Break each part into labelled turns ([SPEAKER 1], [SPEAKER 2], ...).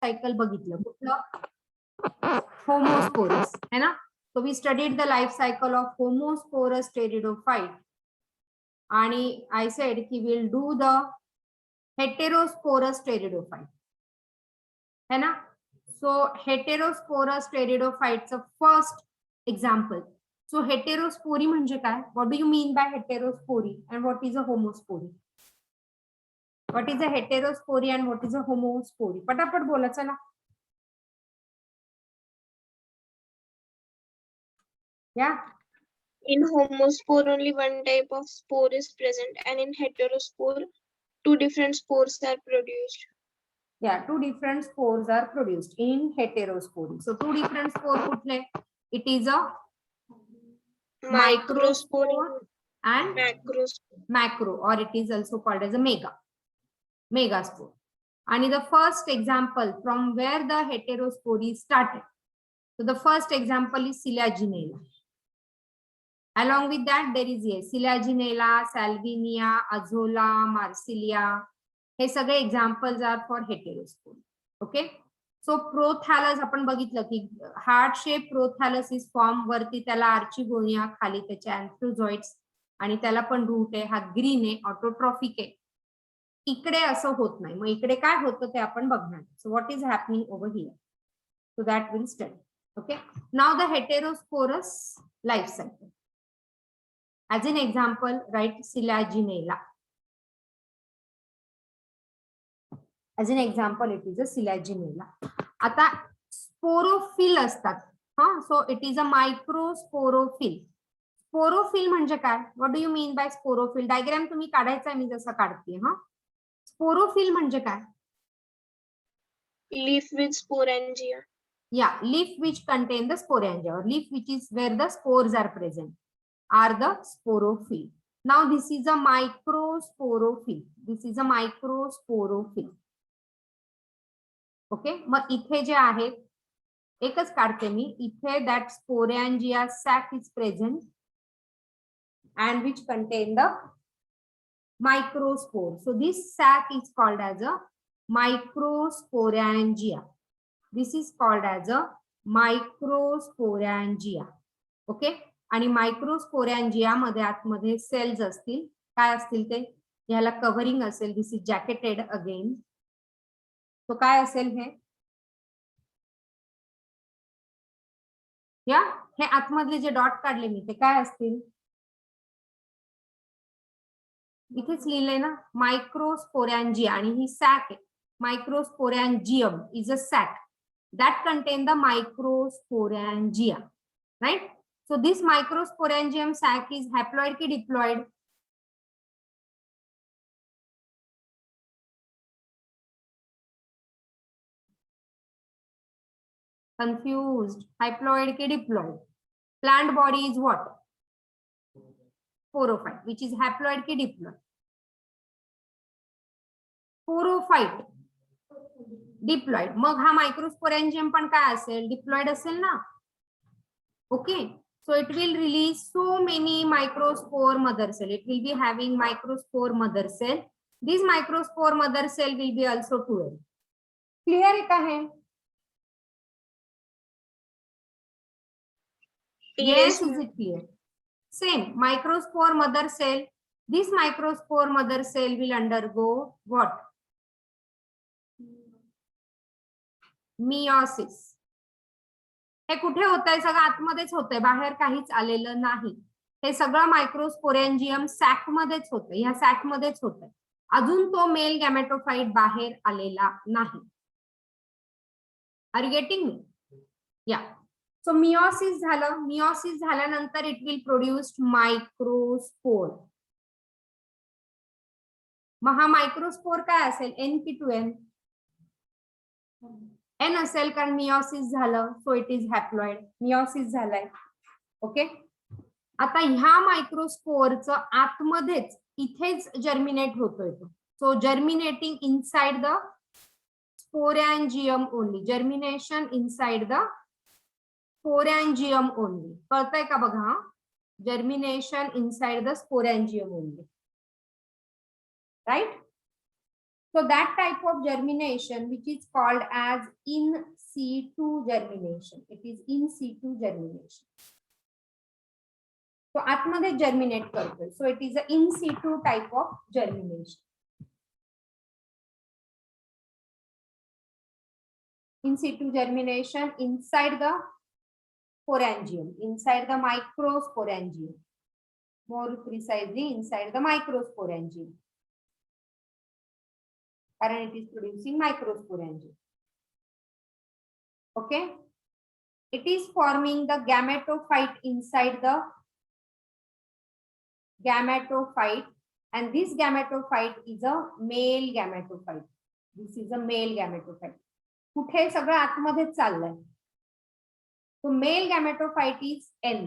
[SPEAKER 1] Cycle बघितलं, कुठलं? Homosporous है ना. So we studied the life cycle of homosporous pteridophyte. आणि I said कि we'll do the heterosporous pteridophyte. है ना. So heterosporous pteridophyte चं first example. So heterospory म्हणजे काय? What do you mean by heterospory and what is a homospory? What is a heterospory and what is a homospory? पटापट बोला चला. Yeah.
[SPEAKER 2] In homospore, only one type of spore is present, and in heterospore, two different spores are produced.
[SPEAKER 1] Yeah, two different spores are produced in heterospory. So two different spore कुठले? It is a microspore and macro, or it is also called as a megaspore. And the first example from where the heterospory started. So the first example is Selaginella. Along with that, there is Selaginella, Salvinia, Azolla, Marsilia. हे सगळे examples are for heterospory. Okay. So prothallus आपण बघितलं की heart shape prothallus is form, वरती त्याला archegonia, खाली त्याचे अँथ्रोझॉइड्स, आणि त्याला पण रूट आहे, हा ग्रीन आहे, ऑटोट्रॉफिक आहे. इकडे असं होत नाही. मग इकडे काय होतं ते आपण बघणार. So what is happening over here, so that will study. Okay. Now the heterosporous life cycle. As an example right Selaginella. As an example, it is a Selaginella. आता स्पोरोफिल असतात. So it is a microsporophyll. Sporophyll म्हणजे काय? What do you mean by sporophyll? Diagram तुम्ही काढायचा, मी जसं काढते. Sporophyll म्हणजे काय?
[SPEAKER 2] Leaf with sporangia.
[SPEAKER 1] Yeah, leaf which contain the sporangia, or leaf which is where the spores are present, are the sporophyll. Now this is a microsporophyll. This is a microsporophyll. Okay. मग इथे जे आहेत, एकच काढते मी इथे, that sporangia sac is present and which contain the microspore. So this sac is called as a microsporangia. This is called as a microsporangia. Okay. आणि microsporangia मध्ये आतमध्ये सेल्स असतील. काय असतील ते? ह्याला कव्हरिंग असेल. दिस इज जॅकेटेड अगेन. तो काय असेल हे? या हे आतमधले जे डॉट काढले मी ते काय असतील? इथेच लिहिलंय ना, मायक्रोस्पोरॅन्जिया, आणि ही सॅक आहे. Microsporangium is a sac that contain the microsporangia, right. So this microsporangium sac is haploid की diploid? Confused. Haploid ke diploid? Plant body is what? Sporophyte. Which is haploid ke diploid? Sporophyte. Diploid. मग हा मायक्रोस्पोरॅन्जियम पण काय असेल? Diploid असेल ना. Okay. So it will release so many microspore mother cell. It will be having microspore mother cell. This microspore mother cell will be also 12. Clear है का है? Yes, is it clear? Same microspore mother cell. This microspore mother cell will undergo what? Meiosis. हे कुठे होतंय? सगळं आतमध्येच होतंय, बाहेर काहीच आलेलं नाही. हे सगळं मायक्रोस्पोरॅन्जियम सॅक मध्येच होतंय, ह्या सॅक मध्येच होतंय. अजून तो मेल गॅमेटोफाइट बाहेर आलेला नाही. Are you getting me? Yeah. So meiosis झालं. मियोसिस झाल्यानंतर इट विल प्रोड्यूस मायक्रोस्पोर. मग हा मायक्रोस्पोर काय असेल? एन की 2n? एन असेल, कारण मियोसिस झालं. So it is haploid. Meiosis झालाय. ओके. आता ह्या मायक्रोस्पोरचं आतमध्येच इथेच जर्मिनेट होतोय तो. So germinating inside the sporangium only. Germination inside the sporangium only. कळतंय का बघा? Germination inside the sporangium only, right. So that type of germination which is called as in situ germination. It is in situ germination. So आतमध्ये germinate करतोय. So it is a in situ type of germination. In situ germination inside the sporangium, inside the microsporangium. More precisely inside the microsporangium. Current it is producing microsporangium. Okay. It is forming the gametophyte inside the gametophyte, and this gametophyte is a male gametophyte. This is a male gametophyte. कुठे सगळं आतमध्येच चाललंय. So male gametophyte is N.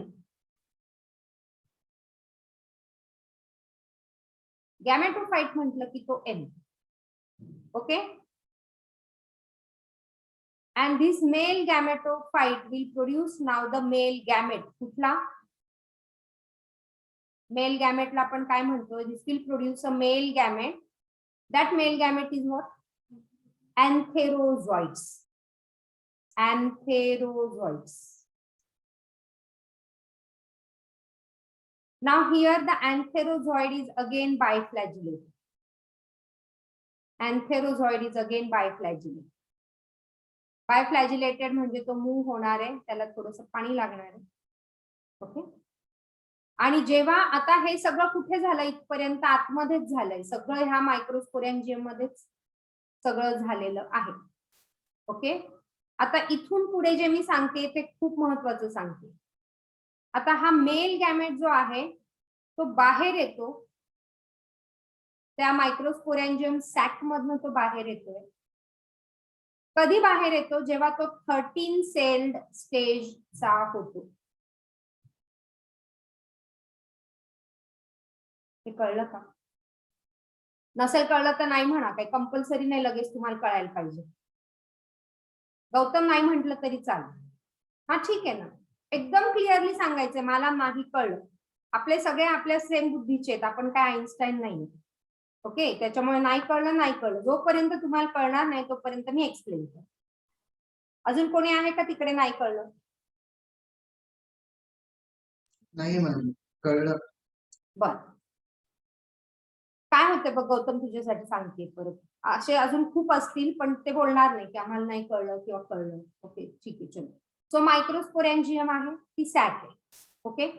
[SPEAKER 1] Gametophyte म्हटलं की तो N. Okay. And this male gametophyte will produce now the male gamete. कुठला? Male gamete ला आपण काय म्हणतो? This will produce a male gamete. That male gamete is what? Antherozoids. Antherozoids. Now here the antherozoid is again biflagellate. Antherozoid is again biflagellate. Biflagellated म्हणजे तो move होणार आहे, त्याला थोडंसं पाणी लागणार आहे. ओके. आणि जेव्हा आता हे सगळं कुठे झालं, इथपर्यंत आतमध्येच झालंय सगळं, ह्या मायक्रोस्पोरॅन्जियम मध्येच सगळं झालेलं आहे. ओके. आता इथून पुढे जे मी सांगते ते खूप महत्वाचं सांगते. आता हा मेल गॅमेट जो आहे तो बाहेर येतो, त्या मायक्रोस्पोरॅन्जियम सॅक मधनं तो बाहेर येतोय. कधी बाहेर येतो? जेव्हा तो 13 सेल्ड स्टेजचा होतो. हे कळलं का? नसेल कळलं तर नाही म्हणा, काही कंपल्सरी नाही लगेच तुम्हाला कळायला पाहिजे. गौतम नाही म्हटलं तरी चालेल. हा ठीक आहे ना, एकदम क्लिअरली सांगायचंय मला नाही कळलं. आपले सगळे आपल्या सेम बुद्धीचे आहेत, आपण काय आईन्स्टाईन नाही. ओके. त्याच्यामुळे नाही कळलं. जोपर्यंत तुम्हाला कळणार नाही तोपर्यंत मी एक्सप्लेन करतो. अजून कोणी आहे का तिकडे नाही कळलं?
[SPEAKER 3] नाही मॅडम, कळलं.
[SPEAKER 1] बर. काय होते बघ गौतम, तुझ्यासाठी सांगते परत. असे अजून खूप असतील पण ते बोलणार नाही की आम्हाला नाही कळलं किंवा कळलं. ओके ठीक आहे, चलो. सो मायक्रोस्पोरॅन्जियम आहे, ती सॅक आहे. ओके.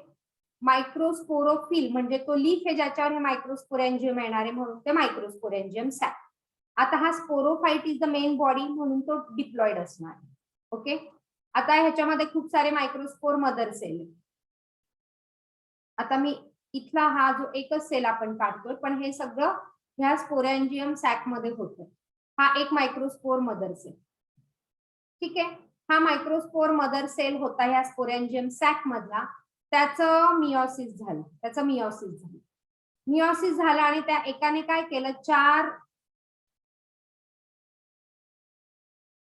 [SPEAKER 1] मायक्रोस्पोरोफिल म्हणजे तो लीफ आहे ज्याच्यावर हे मायक्रोस्पोरॅन्जियम येणार आहे, म्हणून ते मायक्रोस्पोरॅन्जियम सॅक. आता हा sporophyte is the main body, म्हणून तो डिप्लॉइड असणार. ओके. आता ह्याच्यामध्ये खूप सारे मायक्रोस्पोर मदर सेल. आता मी इथला हा जो एकच सेल आपण काढतोय, पण हे सगळं ह्या स्पोरॅन्जियम सॅक मध्ये होतं. हा एक मायक्रोस्पोर मदर सेल. ठीक आहे. हा मायक्रोस्पोर मदर सेल होता ह्या स्पोरॅन्जियम सॅक मधला. त्याचं मियोसिस झालं. मियोसिस झालं आणि त्या एकाने काय केलं, 4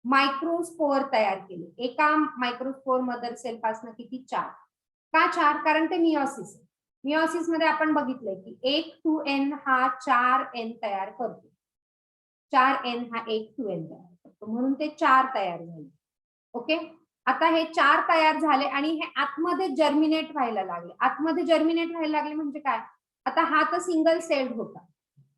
[SPEAKER 1] मायक्रोस्पोर तयार केले. एका मायक्रोस्पोर मदर सेल पासून किती? 4. का 4? कारण ते मियोसिस. मियोसिस मध्ये आपण बघितलंय की 1 to n हा 4n तयार करतो. 4n हा 1 to n तयार करतो, म्हणून ते 4 तयार झाले. ओके. आता हे 4 तयार झाले आणि हे आतमध्ये जर्मिनेट व्हायला लागले. आतमध्ये जर्मिनेट व्हायला लागले म्हणजे काय? आता हा तर सिंगल सेल्ड होता.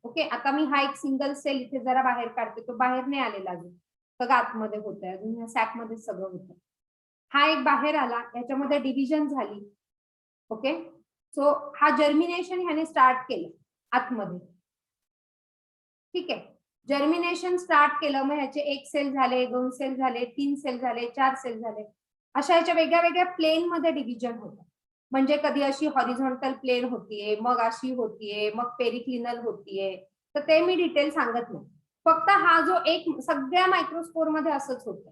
[SPEAKER 1] ओके. आता मी हा एक सिंगल सेल इथे जरा बाहेर काढते, तो बाहेर नाही आलेला अजून, सगळं आतमध्ये होतंय, अजून ह्या सॅक मध्ये सगळं होतं. हा एक बाहेर आला, याच्यामध्ये डिव्हिजन झाली. ओके. सो हा जर्मिनेशन ह्याने स्टार्ट केलं आतमध्ये. ठीक आहे. जर्मिनेशन स्टार्ट केलं, मग ह्याचे 1 सेल झाले, 2 सेल झाले, 3 सेल झाले, 4 सेल झाले. अशा ह्याच्या वेगळ्या वेगळ्या प्लेन मध्ये डिव्हिजन होतं. म्हणजे कधी अशी हॉरिझॉन्टल प्लेन होतीये, मग अशी होतीये, मग पेरिक्लिनल होतीये. तर ते मी डिटेल सांगत नाही. फक्त हा जो एक सगळ्या मायक्रोस्पोर मध्ये असंच होतं.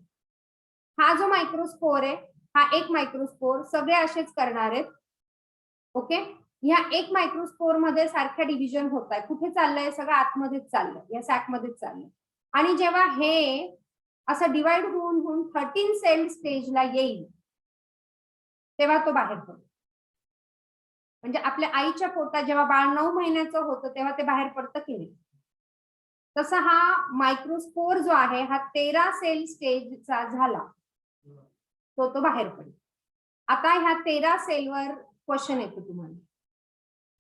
[SPEAKER 1] हा जो मायक्रोस्पोर आहे, हा एक मायक्रोस्पोर सगळे असेच करणार आहेत. ओके. ह्या एक मायक्रोस्पोर मध्ये सारख्या डिव्हिजन होत आहे. कुठे चाललंय? सगळं आतमध्येच चाललंय, या सॅक मध्येच चाललंय. आणि जेव्हा हे असं डिवाइड होऊन 13 सेल स्टेजला येईल तेव्हा तो बाहेर पडतो. म्हणजे आपल्या आईच्या पोटात जेव्हा बाळ 9 महिन्याचं होतं तेव्हा ते बाहेर पडतं की नाही? तसा हा मायक्रोस्पोर जो आहे हा 13 सेल स्टेजचा झाला तो बाहेर पडेल. आता ह्या 13 सेलवर क्वेश्चन येतो तुम्हाला.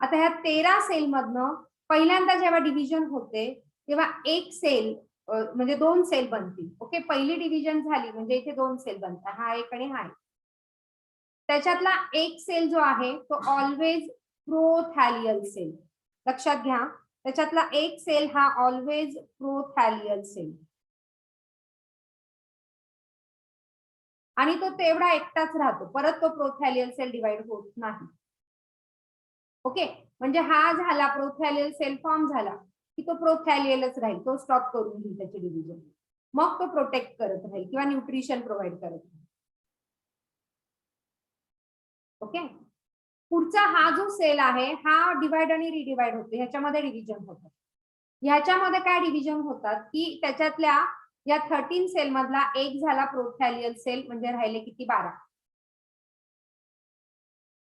[SPEAKER 1] आता ह्या 13 सेल मधनं पहिल्यांदा जेव्हा डिव्हिजन होते तेव्हा एक सेल म्हणजे 2 सेल बनतील. ओके, पहिली डिव्हिजन झाली म्हणजे इथे 2 सेल बनतात, हा एक आणि हा एक. त्याच्यातला एक सेल जो आहे तो ऑलवेज प्रोथॅलियल सेल. लक्षात घ्या, त्याच्यातला एक सेल हा ऑलवेज प्रोथॅलियल सेल आणि तो तेवढा एकटाच राहतो, परत तो प्रोथॅलियल सेल डिवाइड होत नाही. ओके, म्हणजे हा झाला प्रोथॅलियल सेल फॉर्म झाला की तो प्रोथॅलियलच राहील, तो स्टॉप करून घेईल त्याचे डिव्हिजन, मग तो प्रोटेक्ट करत राहील किंवा न्यूट्रिशन प्रोव्हाइड करत राहील. ओके, पुढचा हा जो सेल आहे हा डिवाइड आणि रिडिवाइड होतो, ह्याच्यामध्ये डिव्हिजन होतं. ह्याच्यामध्ये काय डिव्हिजन होतात की त्याच्यातल्या या 13 सेल मधला एक झाला प्रोथॅलियल सेल, म्हणजे राहिले किती 12,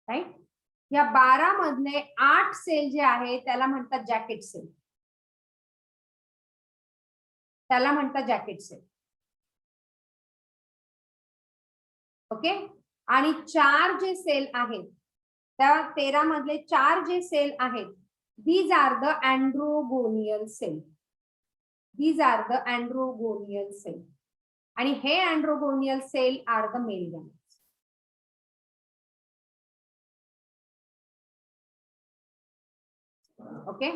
[SPEAKER 1] राईट. या 12 मधले 8 सेल जे आहे त्याला म्हणतात जॅकेट सेल, त्याला म्हणतात जॅकेट सेल. ओके, आणि 4 जे सेल आहेत त्या 13 मधले 4 जे सेल आहेत these are the androgonial cell. These are the androgonial cell. आणि हे androgonial cell are the male gametes. Okay,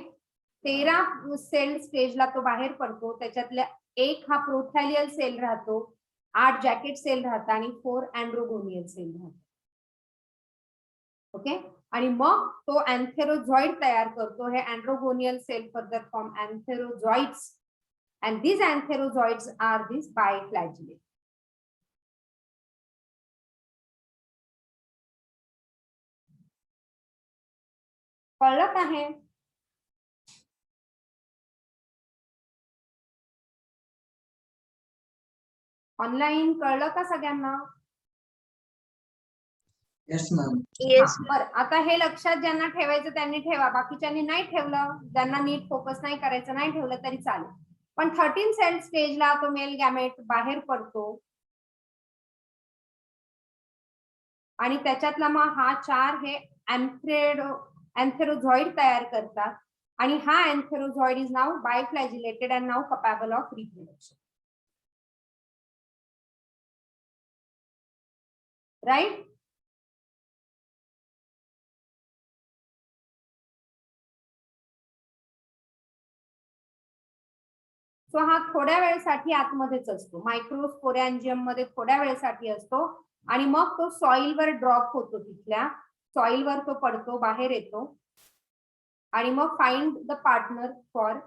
[SPEAKER 1] 13 cell स्टेजला तो बाहेर पडतो, त्याच्यातल्या एक हा प्रोथॅलियल सेल राहतो, 8 जॅकेट सेल राहतात आणि 4 अँड्रोगोनियल सेल राहतात. ओके, आणि मग तो अँथेरोझॉइड तयार करतो. हे androgonial cell further form antherozoids and these antherozoids are these biflagellate. कळलं का हे? ऑनलाईन कळलं का सगळ्यांना?
[SPEAKER 3] Yes ma'am.
[SPEAKER 2] Yes.
[SPEAKER 1] बरं, आता हे लक्षात ज्यांना ठेवायचं त्यांनी ठेवा, बाकीच्यांनी नाही ठेवलं, ज्यांना नीट फोकस नाही करायचं नाही ठेवलं तरी चालेल. पण 13 सेल स्टेजला तो मेल गॅमेट बाहेर पडतो आणि त्याच्यातला मग हा 4 हे अँथेरोझॉइड तयार करतात आणि हा antherozoid is now biflagellated and now capable of reproduction. Right. So हा थोड्या वेळेसाठी आतमध्येच असतो, मायक्रोस्पोरॅन्जियम मध्ये थोड्या वेळेसाठी असतो आणि मग तो सॉइल वर ड्रॉप होतो, तिथल्या सॉइल वर तो पडतो, बाहेर येतो आणि मग find the partner for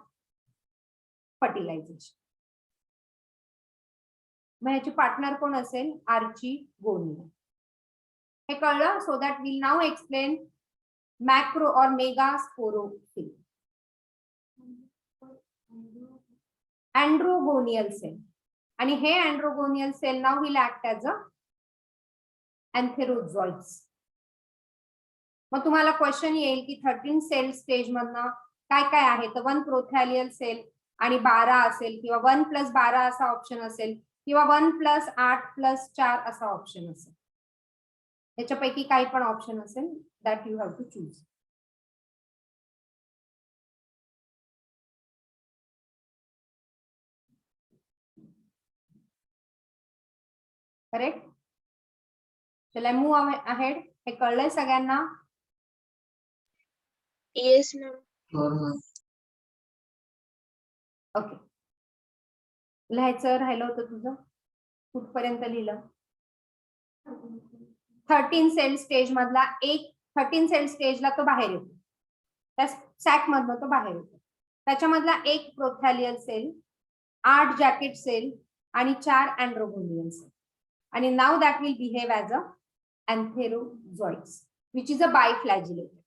[SPEAKER 1] fertilization. मग ह्याची पार्टनर कोण असेल? आर्चिगोनिया. हे कळलं? So that will now explain macro or mega sporophyll. Androgonial cell, आणि हे androgonial cell now will act as a antherozoids. मग तुम्हाला क्वेश्चन येईल की 13 सेल स्टेज मधनं काय काय आहे, तर 1 प्रोथॅलियल सेल आणि 12 असेल किंवा 1 + 12 असा ऑप्शन असेल किंवा 1 + 8 + 4 असा ऑप्शन असेल. त्याच्यापैकी काही पण ऑप्शन असेल, that you have to choose. Correct. चला मूव अहेड. हे कळलंय सगळ्यांना?
[SPEAKER 2] Yes, ma'am.
[SPEAKER 1] ओके, लिहायचं राहिलं होतं तुझं, कुठपर्यंत लिहिलं? 13 सेल स्टेज मधला एक 13 सेल स्टेजला तो बाहेर येतो, त्या सॅक मधनं तो बाहेर येतो. त्याच्यामधला एक प्रोथॅलियल सेल, 8 जॅकेट सेल आणि 4 अँड्रोगोनियल सेल. आणि now that will behave as a antherozoids which is a biflagellated.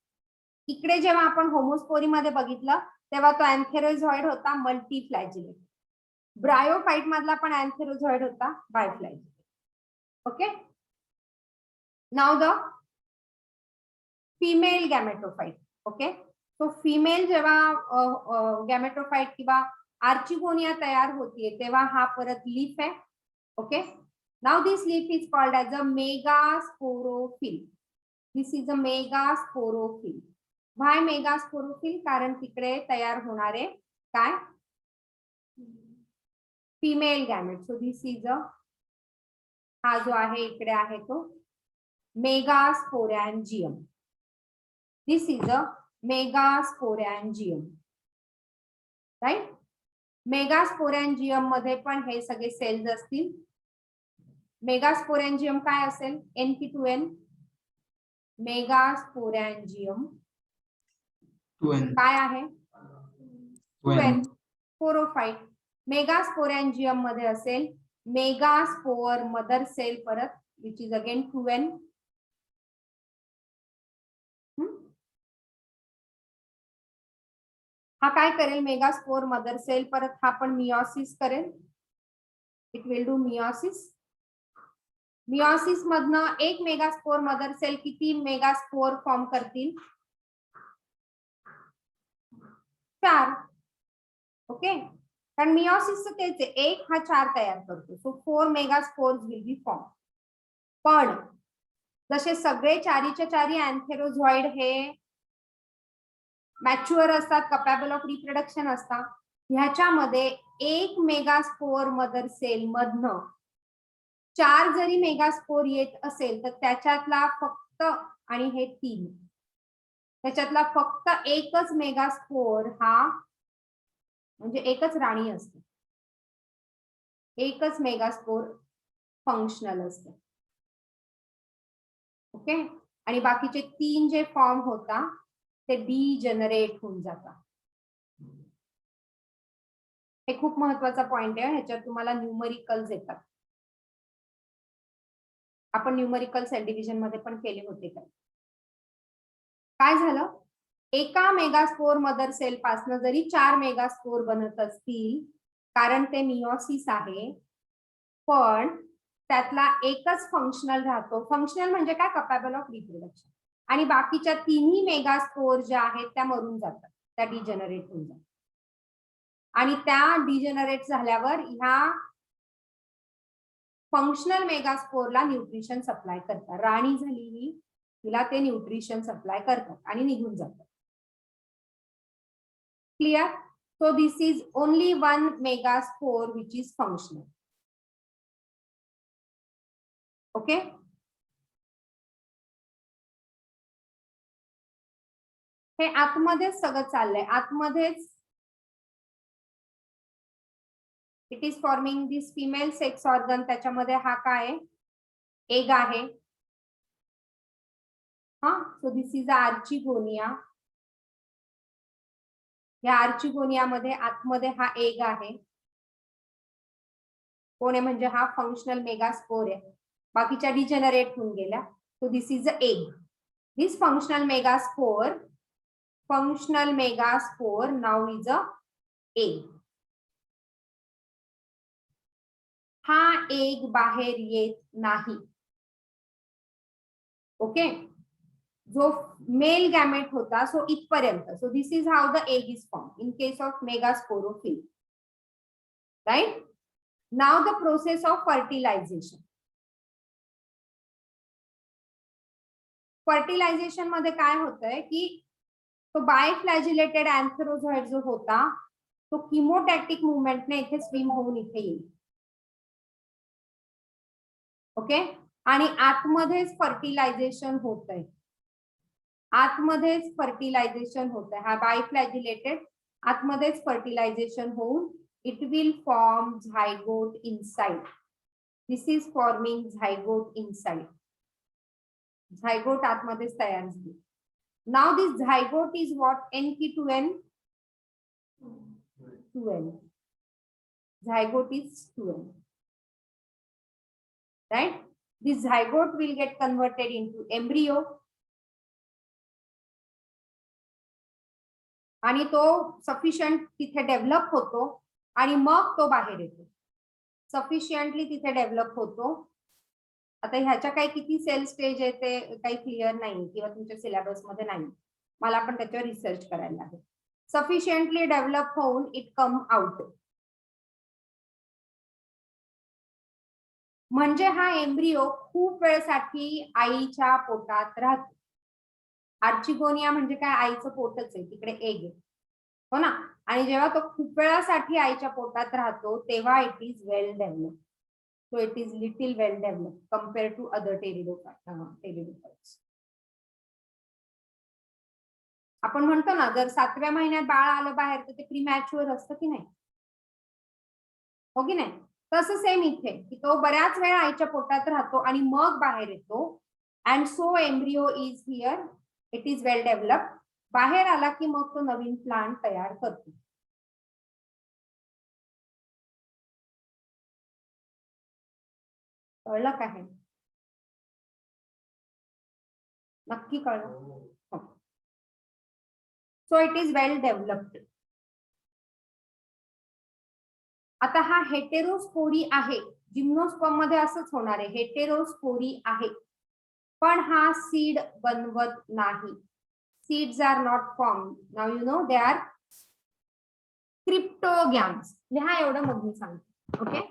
[SPEAKER 1] इकडे जेव्हा आपण होमोस्पोरी मध्ये बघितलं तेव्हा तो अँथेरोझॉइड होता मल्टीफ्लॅजिलेटेड. ब्रायोफाइट मधला पण अँथेरोझॉइड होता biflagellated. Okay, now the female gametophyte. Okay, तो फिमेल जेव्हा गॅमेटोफाइट किंवा आर्चिगोनिया तयार होतीये तेव्हा हा परत लीफ आहे. Okay, now this leaf is called as a megasporophyll. This is a megasporophyll. Why megasporophyll? कारण तिकडे तयार होणारे काय? Female gamete. So this is a, हा जो आहे इकडे आहे तो मेगास्पोरॅन्जियम. दिस इज अ मेगास्पोरॅन्जियम, राईट. मेगास्पोरॅन्जियम मध्ये पण हे सगळे सेल्स असतील. मेगास्पोरॅन्जियम काय असेल? NP2N. मेगास्पोरॅन्जियम
[SPEAKER 3] 2N.
[SPEAKER 1] काय आहे?
[SPEAKER 3] 2N.
[SPEAKER 1] 405. मेगास्पोरॅन्जियम मध्ये असेल मेगास्पोर मदर सेल परत, विच इज अगेन 2N. हा काय करेल? मेगास्पोर मदर सेल परत हा पण मियोसिस करेल. It will do meiosis. Meiosis मधनं एक मेगास्पोर मदर सेल किती मेगास्पोर फॉर्म करतील? 4. ओके, कारण मियोसिसचं तेच आहे, एक हा 4 तयार करतो. So 4 megaspores will be form. पण जसे सगळे चारीच्या चारी अँथेरोझॉइड हे मॅच्युअर असतात, कपॅबल ऑफ रिप्रोडक्शन असतात, ह्याच्यामध्ये एक मेगास्पोर मदर सेल मधनं 4 जरी मेगास्पोर येत असेल तर त्याच्यातला फक्त, आणि हे 3, त्याच्यातला फक्त एकच मेगास्पोर हा, म्हणजे एकच राणी असते, एकच मेगास्पोर फंक्शनल असते. ओके, आणि बाकीचे 3 जे फॉर्म होता ते डीजनरेट होऊन जातात. हे खूप महत्वाचा पॉइंट आहे. ह्याच्यात तुम्हाला न्यूमरिकल्स येतात. आपण न्यूमरिकल सेल डिव्हिजन मध्ये पण केले होते. काय झालं? एका मेगास्पोर मदर सेल पासून जरी 4 मेगास्पोर बनत असतील, कारण ते मियोसिस आहे, पण त्यातला एकच फंक्शनल राहतो. फंक्शनल म्हणजे काय? कपॅबल ऑफ रिप्रोडक्शन. आणि बाकीच्या 3ही मेगास्पोर ज्या आहेत त्या मरून जातात, त्या डिजनरेट होऊन जातात. आणि त्या डिजनरेट झाल्यावर ह्या फंक्शनल मेगास्पोरला न्यूट्रिशन सप्लाय करतात. राणी झाली ही, तिला ते न्यूट्रिशन सप्लाय करतात आणि निघून जातात. Clear? So this is only one megaspore which is functional. Okay, हे आतमध्येच सगळं चाललंय, आतमध्येच. It is forming this female sex organ. त्याच्यामध्ये हा काय? एग आहे. हा, सो दिस इज आर्चिगोनिया. या आर्चिगोनियामध्ये आतमध्ये हा एग आहे. कोण आहे? म्हणजे हा फंक्शनल मेगास्पोर आहे. बाकीच्या डिजनरेट होऊन गेल्या. So this is a egg. This functional megaspore now is a egg. हा एग बाहेर येत नाही. ओके, जो मेल गॅमेट होता सो इथपर्यंत. So this is how the egg is form in case of megasporophyll, right. Now the process of fertilisation. Fertilisation मध्ये काय होतंय की तो बायफ्लॅजिलेटेड अँथेरोझॉइड जो होता तो किमोटॅक्टिक मुवमेंटने इथे स्विम होऊन इथे येईल. ओके, आणि आतमध्येच फर्टिलायझेशन होत आहे. आतमध्येच फर्टिलायझेशन होत आहे. हा बायफ्लॅजिलेटेड आतमध्येच फर्टिलायझेशन होऊन it will form zygote inside. This is forming zygote inside. Zygote आतमध्येच तयार झाली. Now this zygote is what? NP2N. 2N. Zygote is 2N. Right? This zygote will get converted into embryo. आणि तो सफिशियंट तिथे develop होतो आणि मग तो बाहेर येतो. सफिशियंटली तिथे डेव्हलप होतो. आता ह्याच्या काही किती सेल स्टेज आहे ते काही क्लिअर नाही किंवा तुमच्या सिलेबस मध्ये नाही. मला पण त्याच्यावर रिसर्च करायला लागेल. सफिशियंटली डेव्हलप होऊन इट कम आउट. म्हणजे हा एम्ब्रिओ खूप वेळसाठी आईच्या पोटात राहतो. आर्चिगोनिया म्हणजे काय, आईचं पोटच आहे, तिकडे एग आहे, हो ना. आणि जेव्हा तो खूप वेळासाठी आईच्या पोटात राहतो तेव्हा it is well develop. So it is little well develop compare to other pteridophytes. आपण म्हणतो ना, जर 7व्या महिन्यात बाळ आलं बाहेर तर ते प्रीमॅच्युअर असतं की नाही, हो की नाही. तसं सेम इथे, की तो बऱ्याच वेळ आईच्या पोटात राहतो आणि मग बाहेर येतो. And so embryo is here, it is well develop. बाहेर आला की मग तो नवीन प्लांट तयार करतो. कळलं का हे? नक्की कळलं. So it is well developed. आता हा हेटेरोस्पोरी आहे, जिम्नोस्पर्म मध्ये असंच होणार आहे, हेटेरोस्पोरी आहे, पण हा सीड बनवत नाही. Seeds are not form. Now you know they are cryptogams. लिहा एवढं मग मी सांगते. Okay.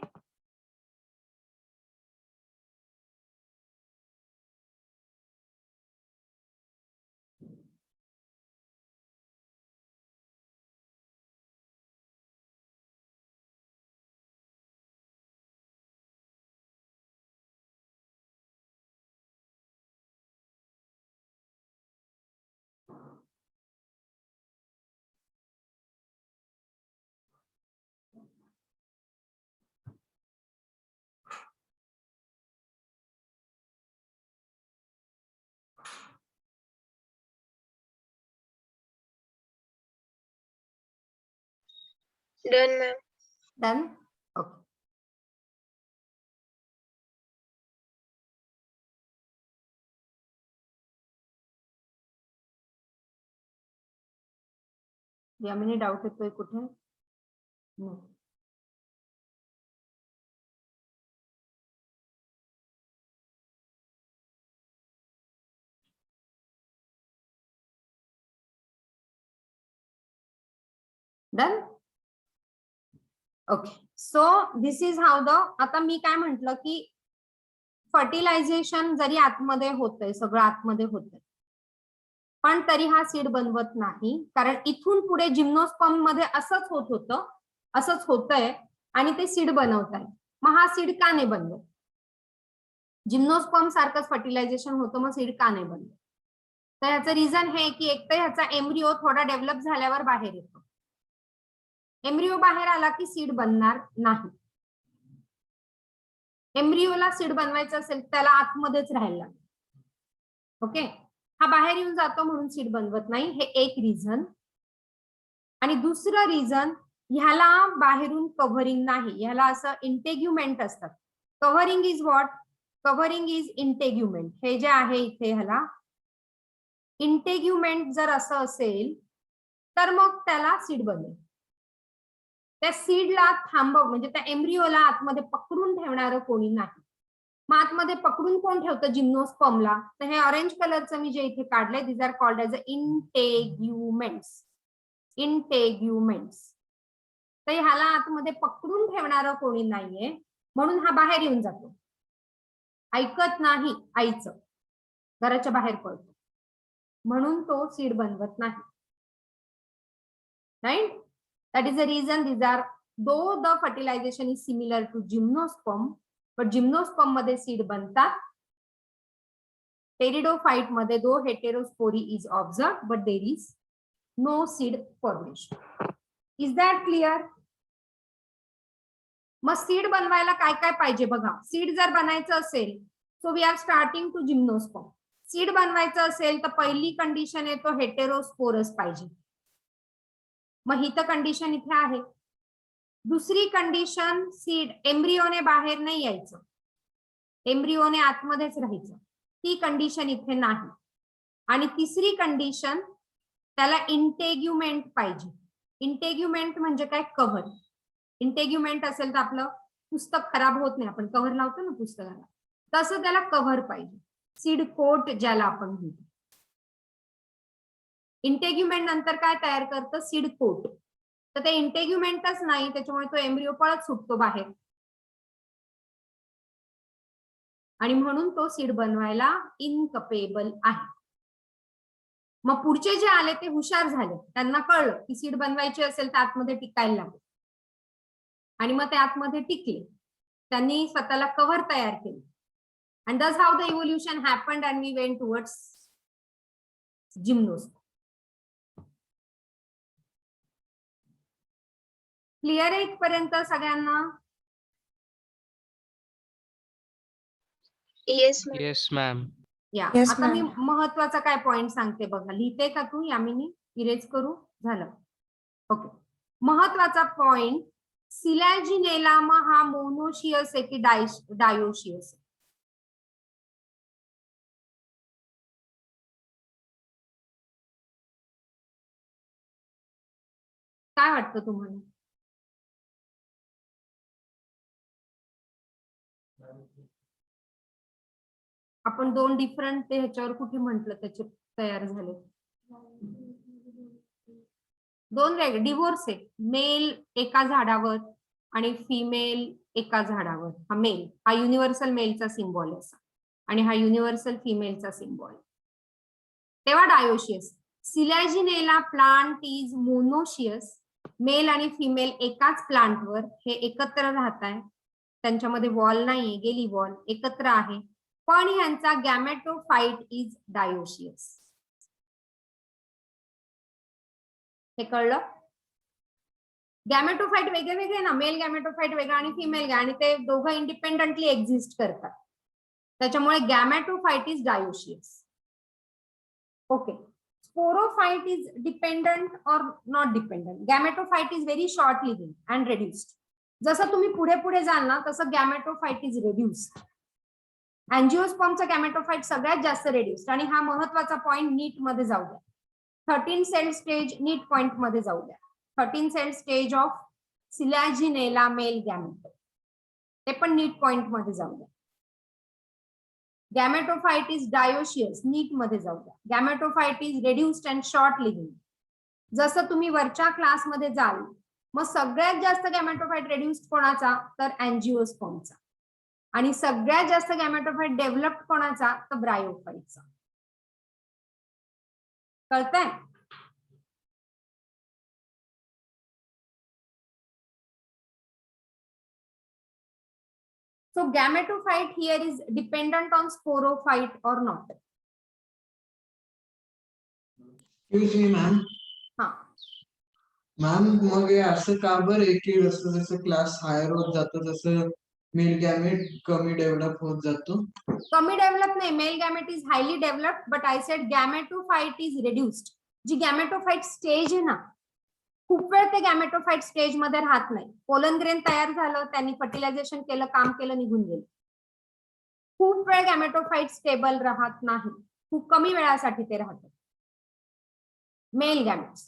[SPEAKER 2] Done, ma'am.
[SPEAKER 1] Done. Okay. Yamini doubt येतोय कुठे? Done. Okay. So this is how the, आता मी काय म्हंटल की फर्टिलायझेशन जरी आतमध्ये होतंय, सगळं आतमध्ये होतंय, पण तरी हा सीड बनवत नाही. कारण इथून पुढे जिम्नोस्पर्म मध्ये असंच होत होतं, असंच होतंय आणि ते सीड बनवताय. मग हा सीड का नाही बनवत? जिम्नोस्पर्म सारखंच फर्टिलायझेशन होतं, मग सीड का नाही बनवत? तर ह्याचं रिझन हे की एक तर ह्याचा एम्ब्रिओ थोडा डेव्हलप झाल्यावर बाहेर येतो. एम्ब्रिओ बाहेर आला की सीड बनणार नाही. एम्ब्रिओला सीड बनवायचं असेल त्याला आतमध्येच राहायला लागेल. ओके. हा बाहेर येऊन जातो म्हणून सीड बनवत नाही, हे एक रिझन. आणि दुसरं रिझन, ह्याला बाहेरून कव्हरिंग नाही, ह्याला असं इंटेग्युमेंट असतात. Covering is what? Covering is integument. हे जे आहे इथे ह्याला इंटेग्युमेंट जर असं असेल तर मग त्याला सीड बनेल. त्या सीडला थांबव म्हणजे त्या एम्ब्रिओला आतमध्ये पकडून ठेवणारं कोणी नाही. मग आतमध्ये पकडून कोण ठेवतं जिम्नोस्पर्मला? तर हे ऑरेंज कलरचं मी जे इथे काढलंय, दीज आर कॉल्ड एज इंटेग्युमेंट्स. इंटेग्युमेंट्स. तर ह्याला आतमध्ये पकडून ठेवणारं कोणी नाहीये म्हणून हा बाहेर येऊन जातो. ऐकत नाही आईचं, घराच्या बाहेर पडतो, म्हणून तो सीड बनवत नाही. Right? That is the reason these are, though the fertilization is similar to gymnosperm, but gymnosperm मध्ये सीड बनतात. Pteridophyte मध्ये though heterospory is observed, but there is no seed formation. Is that clear? मग seed बनवायला काय काय पाहिजे बघा. Seed जर बनायचं असेल, so we are starting to gymnosperm. Seed बनवायचं असेल तर पहिली कंडिशन आहे तो हेटेरोस्पोरस पाहिजे. मग ही तर कंडिशन इथे आहे. दुसरी कंडिशन, सीड एम्ब्रिओने बाहेर नाही यायचं, एम्ब्रिओने आतमध्येच राहायचं, ती कंडिशन इथे नाही. आणि तिसरी कंडिशन, त्याला इंटेग्युमेंट पाहिजे. इंटेग्युमेंट म्हणजे काय? कव्हर. इंटेग्युमेंट असेल तर आपलं पुस्तक खराब होत नाही, आपण कव्हर लावतो ना पुस्तकाला, तसं त्याला कव्हर पाहिजे. सीड कोट ज्याला आपण म्हणतो. इंटेग्युमेंट नंतर काय तयार करतं, सीड कोट. तर ते इंटेग्युमेंटच नाही, त्याच्यामुळे तो एम्ब्रिओ पळत सुटतो बाहेर आणि म्हणून तो सीड बनवायला इनकपेबल आहे. मग पुढचे जे आले ते हुशार झाले, त्यांना कळलं की सीड बनवायची असेल तर आतमध्ये टिकायला लागेल आणि मग ते आतमध्ये टिकले. त्यांनी स्वतःला कव्हर तयार केले. And that's how the evolution happened and we went towards gymnosperm. Clear आहे इथपर्यंत सगळ्यांना?
[SPEAKER 2] Yes, ma'am.
[SPEAKER 4] Yes, ma'am.
[SPEAKER 1] या
[SPEAKER 5] Yes,
[SPEAKER 1] आता मी
[SPEAKER 5] ma'am.
[SPEAKER 1] महत्वाचा काय पॉइंट सांगते बघा. लिहिते का तू यामिनी? इरेज करू? झालं. ओके. महत्वाचा पॉइंट, सिलॅजिनेलामा हा मोनोशियस आहे की डायोशियस आहे? काय वाटतं तुम्हाला? आपण दोन डिफरंट ते ह्याच्यावर कुठे म्हटलं त्याचे तयार झाले? दोन वेगळे डिवोर्स आहे. मेल एका झाडावर आणि फिमेल एका झाडावर. हा मेल, हा युनिव्हर्सल मेलचा सिम्बॉल आहे असा आणि हा युनिव्हर्सल फिमेलचा सिम्बॉल. तेव्हा dioecious. Selaginella plant is monoecious. Male आणि फिमेल एकाच प्लांटवर हे एकत्र राहत आहे. त्यांच्यामध्ये वॉल नाहीये, गेली वॉल एकत्र आहे, पण ह्यांचा गॅमेटोफाइट इज डायोशियस. हे कळलं? गॅमेटोफाइट वेगळे वेगळे ना, मेल गॅमेटोफाइट वेगळा आणि फिमेल आणि ते दोघं इंडिपेंडेंटली एक्झिस्ट करतात. त्याच्यामुळे gametophyte is dioecious. Okay. Sporophyte is dependent or not dependent. Gametophyte is very short living and reduced. जसं तुम्ही पुढे पुढे जाल ना तसं गॅमेटोफाइट इज रेड्युस्ड. अँजिओस्पर्मचा गॅमेटोफाइट सगळ्यात जास्त रेड्युस्ड. आणि हा महत्वाचा पॉइंट नीट मध्ये जाऊ द्या. 13 सेल स्टेज नीट पॉइंट मध्ये जाऊ द्या. 13 सेल स्टेज ऑफ सिलॅजिनेला मेल गॅमेटो, ते पण नीट पॉइंट मध्ये जाऊ द्या. गॅमेटोफाइट इज डायोशियस, नीट मध्ये जाऊ द्या. गॅमेटोफाइट is reduced and short living. जसं तुम्ही वरच्या क्लासमध्ये जाल मग सगळ्यात जास्त गॅमेटोफाइट रेड्युस्ड कोणाचा, तर अँजिओस्पर्मचा. आणि सगळ्यात जास्त गॅमेटोफाइट डेव्हलप्ड कोणाचा, तर ब्रायोफाइटचा. कळतंय? So gametophyte here is dependent on sporophyte or not?
[SPEAKER 3] Excuse me, ma'am.
[SPEAKER 1] हा.
[SPEAKER 3] मॅम मग हे असं का बरं आहे की जसं जसं क्लास हायर होत जातो तसं मेल गॅमेट कमी डेव्हलप होत जातो?
[SPEAKER 1] कमी डेव्हलप नाही, male gamete is highly developed, but I said gametophyte is reduced. जी गॅमेटोफाइट स्टेज आहे ना, खूप वेळ ते गॅमेटोफाइट स्टेज मध्ये राहत नाही. पोलन ग्रेन तयार झालं, त्यांनी फर्टिलायझेशन केलं, काम केलं, निघून गेलं. खूप वेळ गॅमेटोफाइट स्टेबल राहत नाही, खूप कमी वेळासाठी ते राहतात male gametes.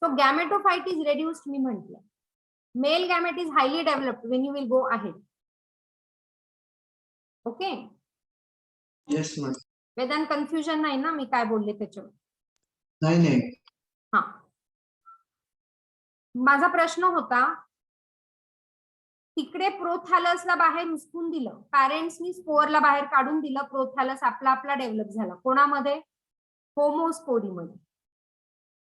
[SPEAKER 1] So gametophyte is reduced मी म्हटलं. Male gamete is highly developed when you will go ahead. Okay.
[SPEAKER 3] Yes ma'am.
[SPEAKER 1] Vedant confusion नाही ना मी काय बोलले त्याच्यावर?
[SPEAKER 3] नाही नाही.
[SPEAKER 1] हा. माझा प्रश्न होता, तिकडे प्रोथॅलसला बाहेर हुसकून दिलं, पॅरेंट्सनी स्पोअरला बाहेर काढून दिलं, प्रोथॅलस आपला आपला डेव्हलप झाला. कोणामध्ये? होमोस्पोरीमध्ये.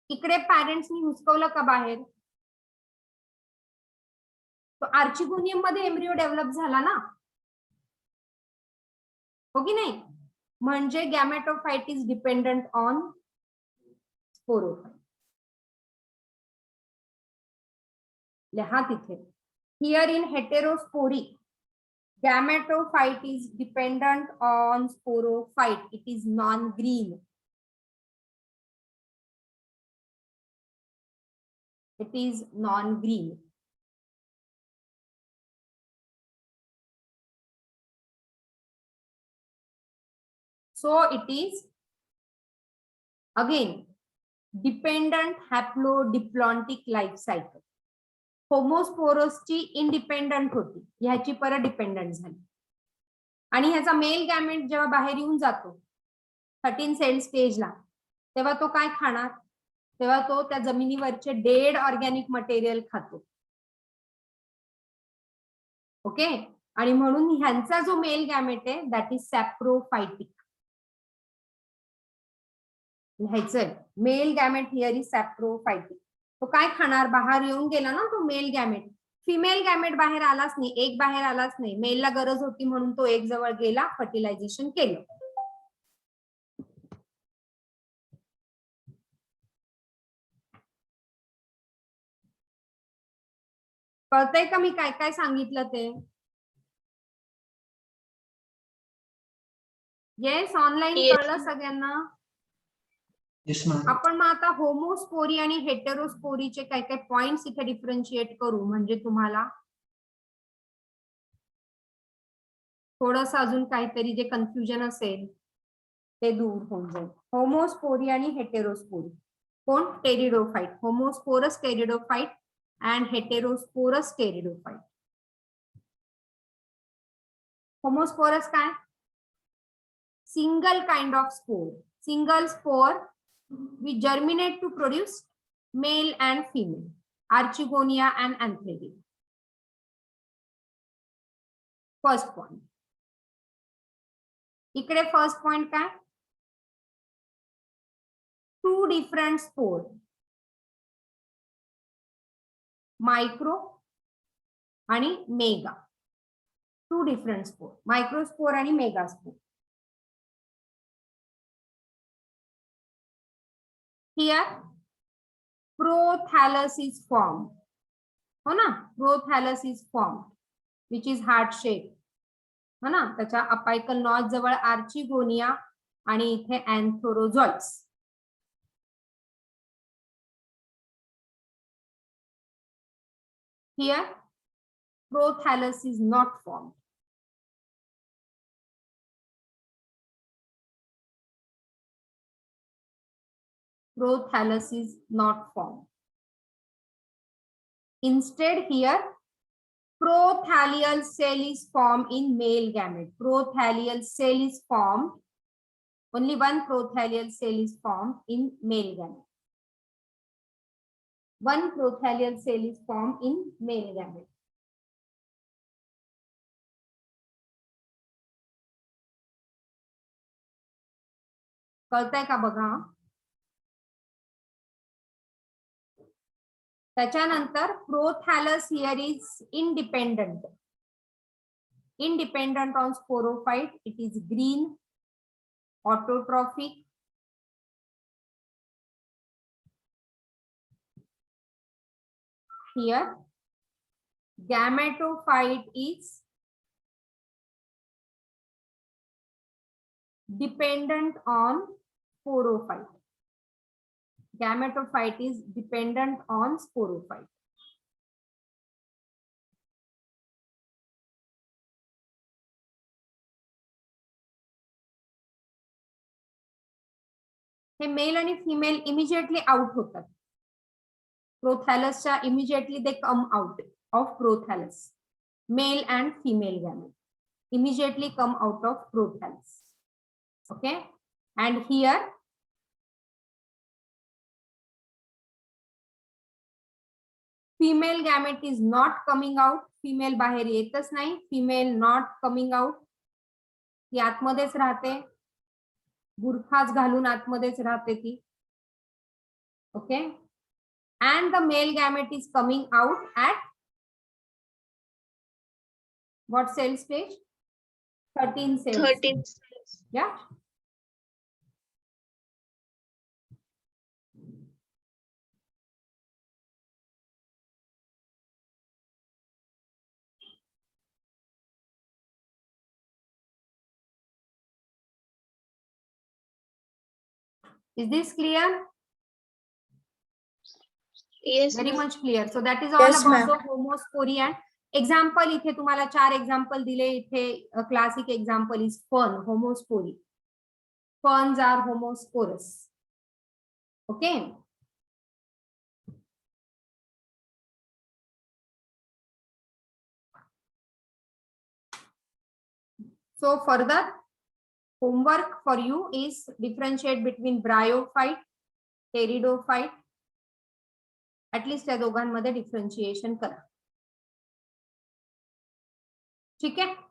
[SPEAKER 1] इकडे पॅरेंट्सनी हुसकवलं का बाहेर? तो आर्चिगोनियम मध्ये एम्ब्रिओ डेव्हलप झाला ना, हो की नाही? म्हणजे गॅमेटोफाइट इज डिपेंडंट ऑन स्पोरोफाइट. लिहा तिथे. Here in heterospory gametophyte is dependent on sporophyte. It is non-green. It is non-green. So it is again dependent haplodiplontic life cycle. होमोस्पोरसची इंडिपेंडंट होती, ह्याची परत डिपेंडंट झाली. आणि ह्याचा मेल गॅमेट जेव्हा बाहेर येऊन जातो 13 सेल स्टेजला, तेव्हा तो काय खाणार? तेव्हा तो त्या जमिनीवरचे डेड ऑर्गॅनिक मटेरियल खातो. ओके, आणि म्हणून ह्यांचा जो मेल गॅमेट आहे दॅट इज सॅप्रोफायटिक. लिहायचंय मेल गॅमेट हिअर इज सॅप्रोफायटिक. तो काय खाणार? बाहेर येऊन गेला ना तो मेल गॅमेट. फिमेल गॅमेट बाहेर आलाच नाही, एक बाहेर आलाच नाही. मेलला गरज होती म्हणून तो एक जवळ गेला, फर्टिलायझेशन केलं. कळतंय का मी काय काय सांगितलं ते? Yes, online
[SPEAKER 2] Yes.
[SPEAKER 1] कळलं सगळ्यांना?
[SPEAKER 3] Yes ma'am.
[SPEAKER 1] आपण मग आता होमोस्पोरी आणि हेटेरोस्पोरीचे काय काय पॉइंट्स इथे डिफरन्शिएट करू, म्हणजे तुम्हाला थोडस अजून काहीतरी जे कन्फ्युजन असेल ते दूर होऊन जाईल. होमोस्पोरी आणि हेटेरोस्पोरी. कोण? Pteridophyte. Homosporous pteridophyte and heterosporous pteridophyte. Homosporous काय? Single kind of spore. Single spore which germinate to produce male and female, Archegonia and Anthracis. First point. इकडे फर्स्ट पॉइंट काय? टू डिफरंट स्पोर, मायक्रो आणि mega. Two different spore, microspore आणि mega spore. Here prothallus is formed. हो ना, prothallus is formed which is heart shape. हो ना, त्याच्या apical notch जवळ आर्चिगोनिया आणि इथे अँथोरोझॉइड्स. Here prothallus is not formed. Prothallus is not formed. Instead, here prothallial cell is formed in male gamete. Prothallial cell is formed. Only one prothallial cell is formed in male gamete. One prothallial cell is formed in male gamete. कळतंय का बघा? त्याच्यानंतर prothallus here is independent. Independent on sporophyte, it is green, autotrophic. Here gametophyte is dependent on sporophyte. Gametophyte is dependent on sporophyte. हे male आणि female immediately out होतात. प्रोथॅलसच्या immediately they come out of prothallus. Male and female gamete immediately come out of prothallus. Okay, and here female gamete is not coming out. Female बाहेर येतच नाही. Female not coming out. ती आतमध्येच राहते, बुरखाच घालून आतमध्येच राहते ती. Okay, and the male gamete is coming out at what cell stage? 13 cells.
[SPEAKER 2] 13 cells.
[SPEAKER 1] Yeah. Is this clear?
[SPEAKER 2] Yes,
[SPEAKER 1] Very
[SPEAKER 2] ma'am.
[SPEAKER 1] much clear. So that is all
[SPEAKER 2] Yes,
[SPEAKER 1] about
[SPEAKER 2] ma'am.
[SPEAKER 1] the homospory. And example इथे तुम्हाला 4 example दिले. इथे classic example is fern, homospory. Ferns are homosporous. Okay. So further homework for you is differentiate between bryophyte pteridophyte. At least त्या दोघांमध्ये differentiation करा. ठीक आहे.